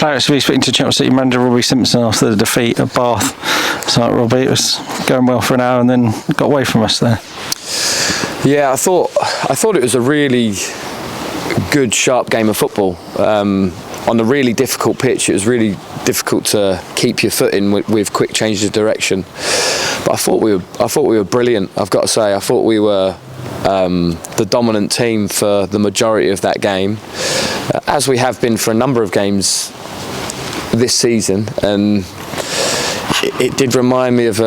ClaretsTV speaking to Chelsea City manager Robbie Simpson after the defeat at Bath. It's like, Robbie, it was going well for an hour and then got away from us there. Yeah, I thought it was a really good, sharp game of football. On a really difficult pitch, it was really difficult to keep your footing with quick changes of direction. But I thought we were brilliant. I've got to say, I thought we were the dominant team for the majority of that game, as we have been for a number of games this season. And it did remind me of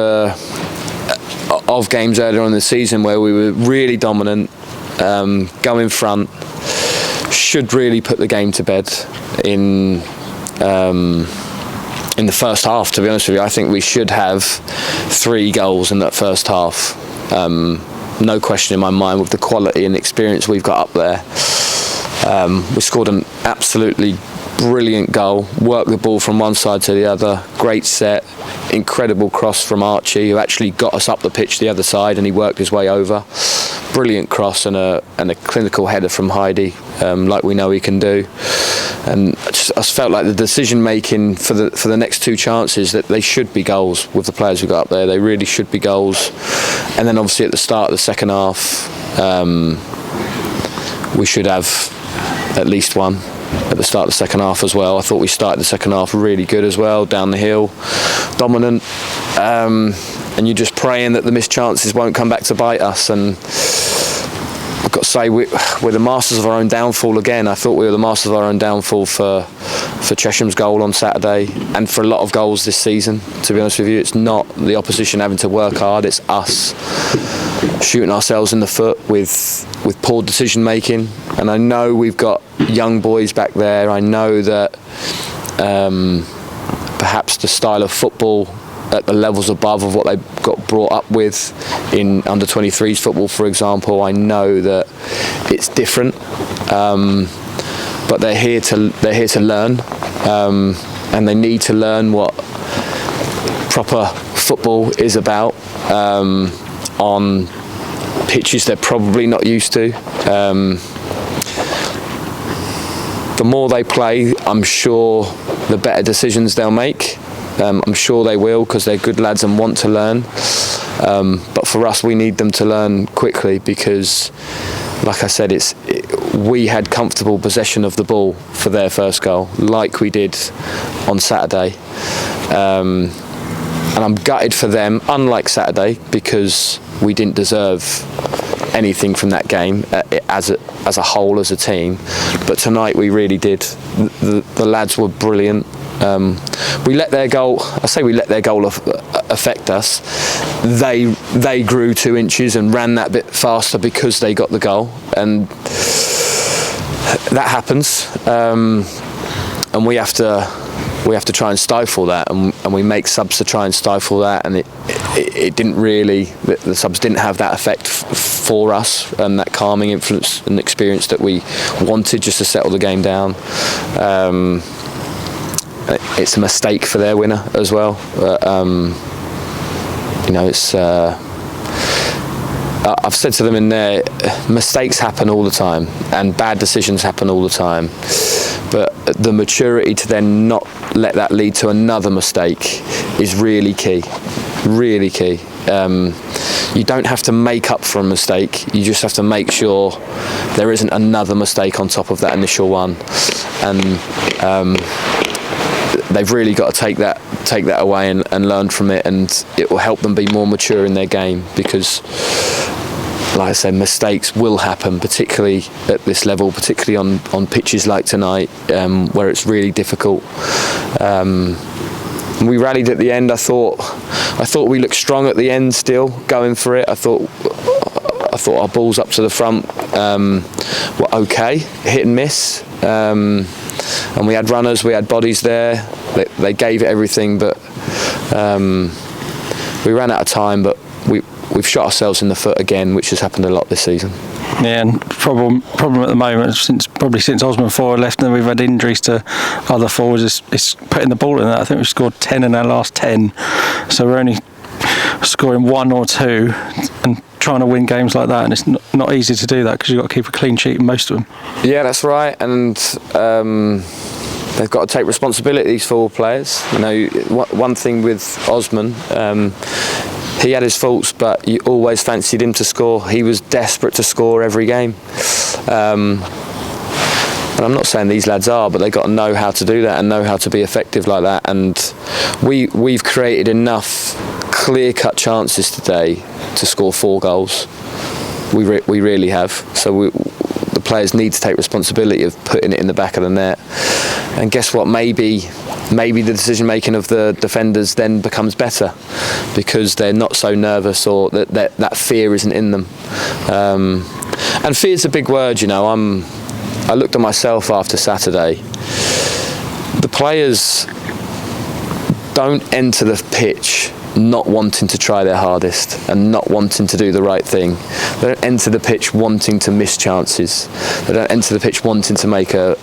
games earlier on in the season where we were really dominant, go in front, should really put the game to bed in the first half. To be honest with you, I think we should have 3 goals in that first half. No question in my mind, with the quality and experience we've got up there. We scored an absolutely brilliant goal, worked the ball from one side to the other, great set, incredible cross from Archie, who actually got us up the pitch the other side, and he worked his way over. Brilliant cross and a clinical header from Heidi, like we know he can do. And I just felt like the decision making for the next 2 chances, that they should be goals with the players who got up there. They really should be goals. And then obviously at the start of the second half, we should have at least one at the start of the second half as well. I thought we started the second half really good as well, down the hill, dominant, and you're just praying that the missed chances won't come back to bite us. And I've got to say, we're the masters of our own downfall again. I thought we were the masters of our own downfall for Chesham's goal on Saturday, and for a lot of goals this season. To be honest with you, it's not the opposition having to work hard, it's us shooting ourselves in the foot with poor decision making. And I know we've got young boys back there. I know that perhaps the style of football at the levels above of what they got brought up with in under 23s football, for example, I know that it's different, but they're here to learn, and they need to learn what proper football is about on pitches they're probably not used to. The more they play, I'm sure the better decisions they'll make. I'm sure they will, because they're good lads and want to learn. But for us, we need them to learn quickly, because, like I said, we had comfortable possession of the ball for their first goal, like we did on Saturday. And I'm gutted for them, unlike Saturday, because we didn't deserve anything from that game as a whole, as a team. But tonight we really did. The lads were brilliant. We let their goal affect us. They grew 2 inches and ran that bit faster because they got the goal, and that happens. And we have to try and stifle that, and we make subs to try and stifle that, and it didn't really, the subs didn't have that effect for us, and that calming influence and experience that we wanted just to settle the game down. It's a mistake for their winner as well. It's I've said to them in there, mistakes happen all the time and bad decisions happen all the time, but the maturity to then not let that lead to another mistake is really key. Really key. You don't have to make up for a mistake, you just have to make sure there isn't another mistake on top of that initial one. And they've really got to take that away and learn from it, and it will help them be more mature in their game, because, like I said, mistakes will happen, particularly at this level, particularly on pitches like tonight, where it's really difficult. We rallied at the end. I thought we looked strong at the end, still going for it. I thought our balls up to the front were okay, hit and miss. And we had runners, we had bodies there. They gave it everything, but we ran out of time. But we've shot ourselves in the foot again, which has happened a lot this season. Yeah, and problem at the moment, since Osman Ford left, and we've had injuries to other forwards, is putting the ball in that. I think we've scored 10 in our last 10, so we're only scoring 1 or 2 and trying to win games like that, and it's not easy to do that, because you've got to keep a clean sheet in most of them. Yeah, that's right. And they've got to take responsibility, these forward players. You know, one thing with Osman, he had his faults, but you always fancied him to score. He was desperate to score every game. And I'm not saying these lads are, but they've got to know how to do that and know how to be effective like that. And we've created enough clear-cut chances today to score 4 goals. We really have. So the players need to take responsibility of putting it in the back of the net. And guess what? Maybe the decision making of the defenders then becomes better because they're not so nervous, or that fear isn't in them. And fear's a big word, you know. I looked at myself after Saturday. The players don't enter the pitch not wanting to try their hardest and not wanting to do the right thing. They don't enter the pitch wanting to miss chances. They don't enter the pitch wanting to make a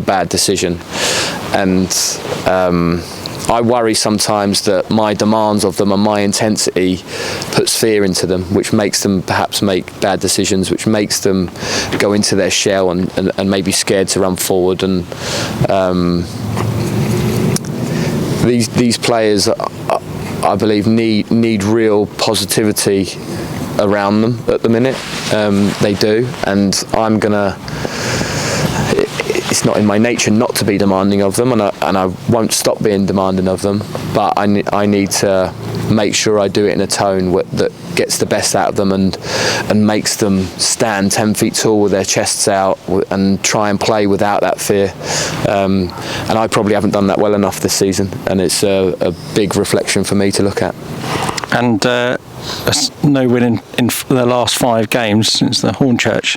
bad decision. And I worry sometimes that my demands of them and my intensity puts fear into them, which makes them perhaps make bad decisions, which makes them go into their shell and maybe scared to run forward. And these players, I believe, need real positivity around them at the minute. They do, and I'm gonna. It's not in my nature not to be demanding of them, and I won't stop being demanding of them. But I need to make sure I do it in a tone that gets the best out of them and makes them stand 10 feet tall with their chests out and try and play without that fear. And I probably haven't done that well enough this season, and it's a big reflection for me to look at. And no win in the last 5 games since the Hornchurch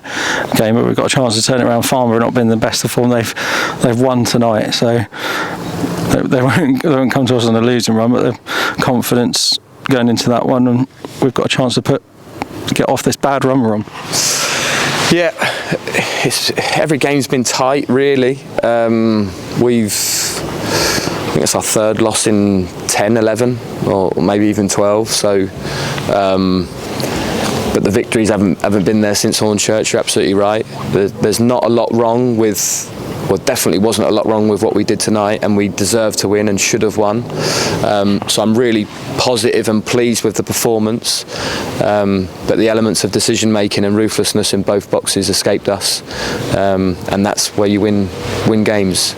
game, but we've got a chance to turn it around. Farmer have not been the best of form. They've won tonight, so they won't come to us on a losing run, but the confidence going into that one, and we've got a chance to get off this bad run we're on. Yeah, every game's been tight, really. I think it's our 3rd loss in 10, 11, or maybe even 12. So, but the victories haven't been there since Hornchurch. You're absolutely right. There's not a lot wrong with. Well, definitely wasn't a lot wrong with what we did tonight, and we deserved to win and should have won. So I'm really positive and pleased with the performance. But the elements of decision making and ruthlessness in both boxes escaped us, and that's where you win games.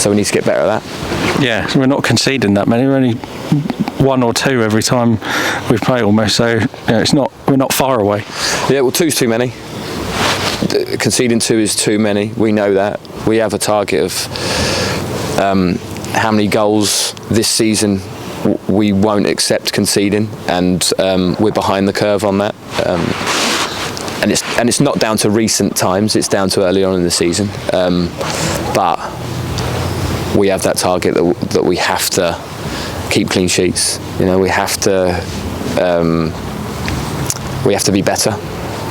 So we need to get better at that. Yeah, we're not conceding that many. We're only 1 or 2 every time we play almost. So we're not far away. Yeah, well, 2's too many. Conceding 2 is too many. We know that. We have a target of how many goals this season we won't accept conceding, and we're behind the curve on that. And it's not down to recent times. It's down to early on in the season. But we have that target that we have to keep clean sheets. You know, we have to be better.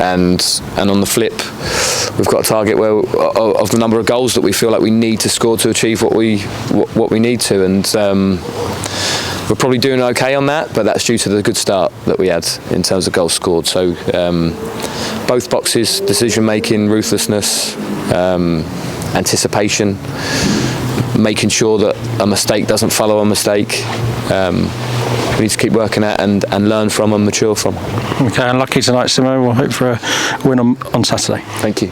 And on the flip, we've got a target of the number of goals that we feel like we need to score to achieve what we need to, and we're probably doing okay on that. But that's due to the good start that we had in terms of goals scored. So both boxes: decision making, ruthlessness, anticipation, making sure that a mistake doesn't follow a mistake. We need to keep working at and learn from and mature from. Okay, unlucky tonight, Simo. We'll hope for a win on Saturday. Thank you.